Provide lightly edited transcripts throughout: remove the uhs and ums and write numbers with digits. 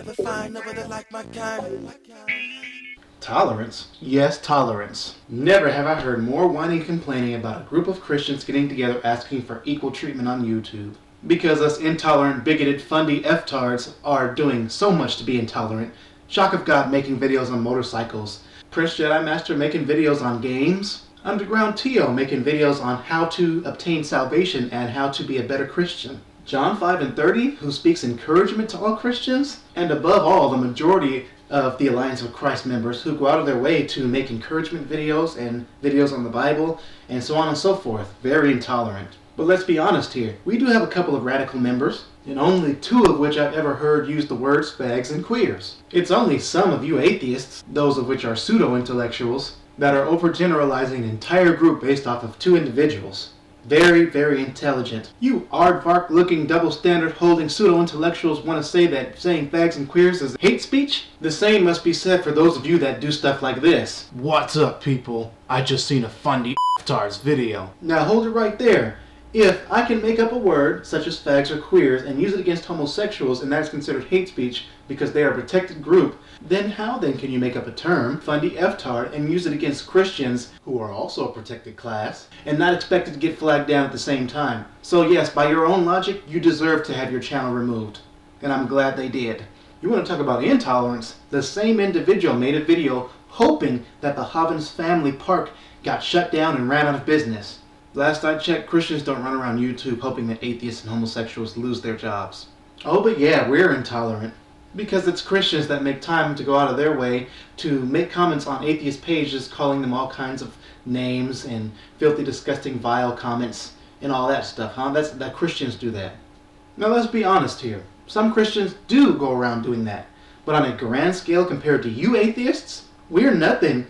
never find nobody like my kind. Tolerance? Yes, tolerance. Never have I heard more whining and complaining about a group of Christians getting together asking for equal treatment on YouTube. Because us intolerant, bigoted, fundy F-tards are doing so much to be intolerant. Shock of God making videos on motorcycles. Prince Jedi Master making videos on games. Underground Tio making videos on how to obtain salvation and how to be a better Christian. John 5:30, who speaks encouragement to all Christians. And above all, the majority of the Alliance of Christ members who go out of their way to make encouragement videos and videos on the Bible and so on and so forth. Very intolerant. But let's be honest here. We do have a couple of radical members, and only two of which I've ever heard use the words fags and queers. It's only some of you atheists, those of which are pseudo-intellectuals, that are overgeneralizing an entire group based off of two individuals. Very, very intelligent. You aardvark-looking, double-standard-holding pseudo-intellectuals want to say that saying fags and queers is hate speech? The same must be said for those of you that do stuff like this. What's up, people? I just seen a funny F-tards video. Now hold it right there. If I can make up a word, such as fags or queers, and use it against homosexuals, and that's considered hate speech because they are a protected group, then how then can you make up a term, fundy F-tard, and use it against Christians, who are also a protected class, and not expected to get flagged down at the same time? So yes, by your own logic, you deserve to have your channel removed. And I'm glad they did. You want to talk about intolerance? The same individual made a video hoping that the Havens Family Park got shut down and ran out of business. Last I checked, Christians don't run around YouTube hoping that atheists and homosexuals lose their jobs. Oh, but yeah, we're intolerant. Because it's Christians that make time to go out of their way to make comments on atheist pages calling them all kinds of names and filthy, disgusting, vile comments and all that stuff, huh? That Christians do that. Now let's be honest here. Some Christians do go around doing that. But on a grand scale compared to you atheists, we're nothing.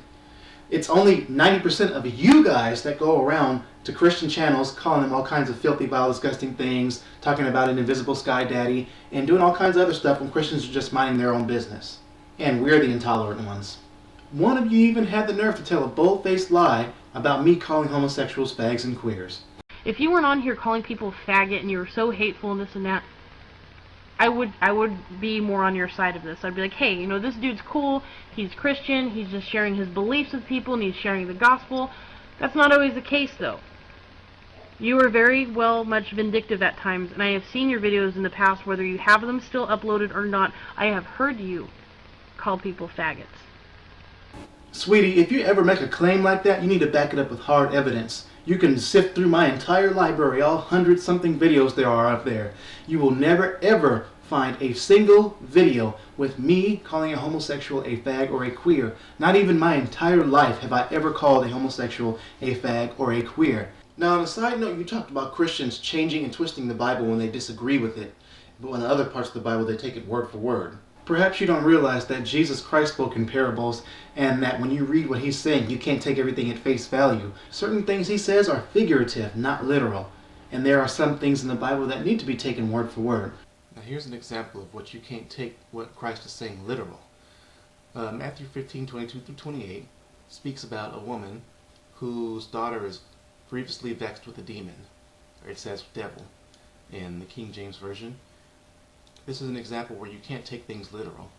It's only 90% of you guys that go around to Christian channels calling them all kinds of filthy, vile, disgusting things, talking about an invisible sky daddy, and doing all kinds of other stuff when Christians are just minding their own business. And we're the intolerant ones. One of you even had the nerve to tell a bold-faced lie about me calling homosexuals fags and queers. If you weren't on here calling people faggot and you were so hateful and this and that, I would be more on your side of this. I'd be like, hey, you know, this dude's cool, he's Christian, he's just sharing his beliefs with people and he's sharing the gospel. That's not always the case, though. You are very much vindictive at times, and I have seen your videos in the past, whether you have them still uploaded or not. I have heard you call people faggots. Sweetie, if you ever make a claim like that, you need to back it up with hard evidence. You can sift through my entire library, all 100-something videos there are out there. You will never, ever find a single video with me calling a homosexual a fag or a queer. Not even my entire life have I ever called a homosexual a fag or a queer. Now, on a side note, you talked about Christians changing and twisting the Bible when they disagree with it, but in other parts of the Bible they take it word for word. Perhaps you don't realize that Jesus Christ spoke in parables, and that when you read what he's saying, you can't take everything at face value. Certain things he says are figurative, not literal, and there are some things in the Bible that need to be taken word for word. Now here's an example of what you can't take what Christ is saying literal. Matthew 15:22-28 speaks about a woman whose daughter is grievously vexed with a demon, or it says devil in the King James Version. This is an example where you can't take things literal.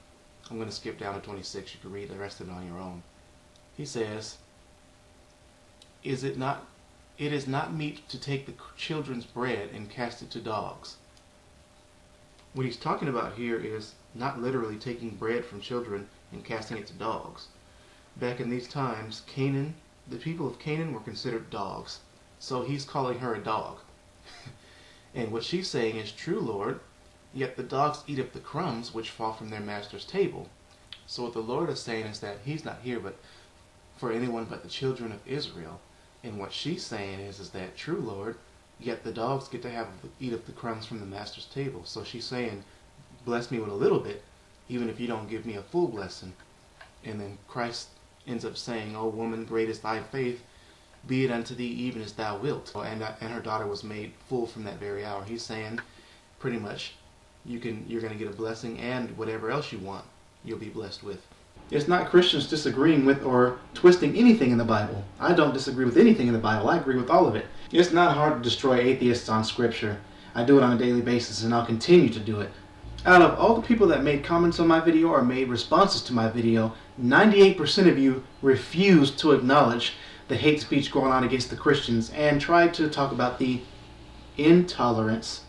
I'm going to skip down to 26. You can read the rest of it on your own. He says, it is not meet to take the children's bread and cast it to dogs. What he's talking about here is not literally taking bread from children and casting it to dogs. Back in these times, Canaan, the people of Canaan were considered dogs. So he's calling her a dog. And what she's saying is, true, Lord, yet the dogs eat up the crumbs which fall from their master's table. So what the Lord is saying is that he's not here but for anyone but the children of Israel. And what she's saying is that, true, Lord, yet the dogs get to eat up the crumbs from the master's table. So she's saying, bless me with a little bit, even if you don't give me a full blessing. And then Christ ends up saying, O woman, great is thy faith, be it unto thee even as thou wilt. And her daughter was made full from that very hour. He's saying, pretty much, you're going to get a blessing, and whatever else you want, you'll be blessed with. It's not Christians disagreeing with or twisting anything in the Bible. I don't disagree with anything in the Bible. I agree with all of it. It's not hard to destroy atheists on Scripture. I do it on a daily basis, and I'll continue to do it. Out of all the people that made comments on my video or made responses to my video, 98% of you refused to acknowledge the hate speech going on against the Christians and tried to talk about the intolerance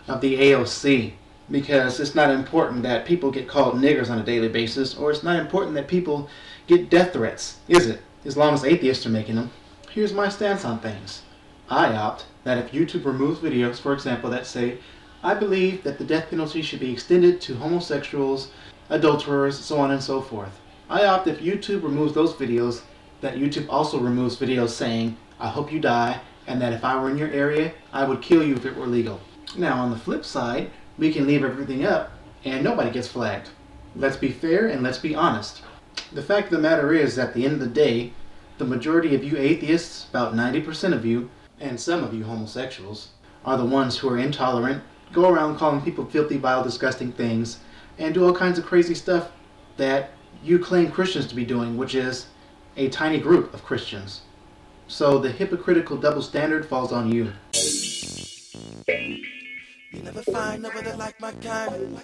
of the AOC, because it's not important that people get called niggers on a daily basis, or it's not important that people get death threats, is it? As long as atheists are making them. Here's my stance on things. I opt that if YouTube removes videos, for example, that say, I believe that the death penalty should be extended to homosexuals, adulterers, so on and so forth. I opt if YouTube removes those videos, that YouTube also removes videos saying, I hope you die, and that if I were in your area, I would kill you if it were legal. Now, on the flip side, we can leave everything up and nobody gets flagged. Let's be fair and let's be honest. The fact of the matter is, at the end of the day, the majority of you atheists, about 90% of you, and some of you homosexuals, are the ones who are intolerant, go around calling people filthy, vile, disgusting things, and do all kinds of crazy stuff that you claim Christians to be doing, which is a tiny group of Christians. So the hypocritical double standard falls on you. You never find nobody like my kind.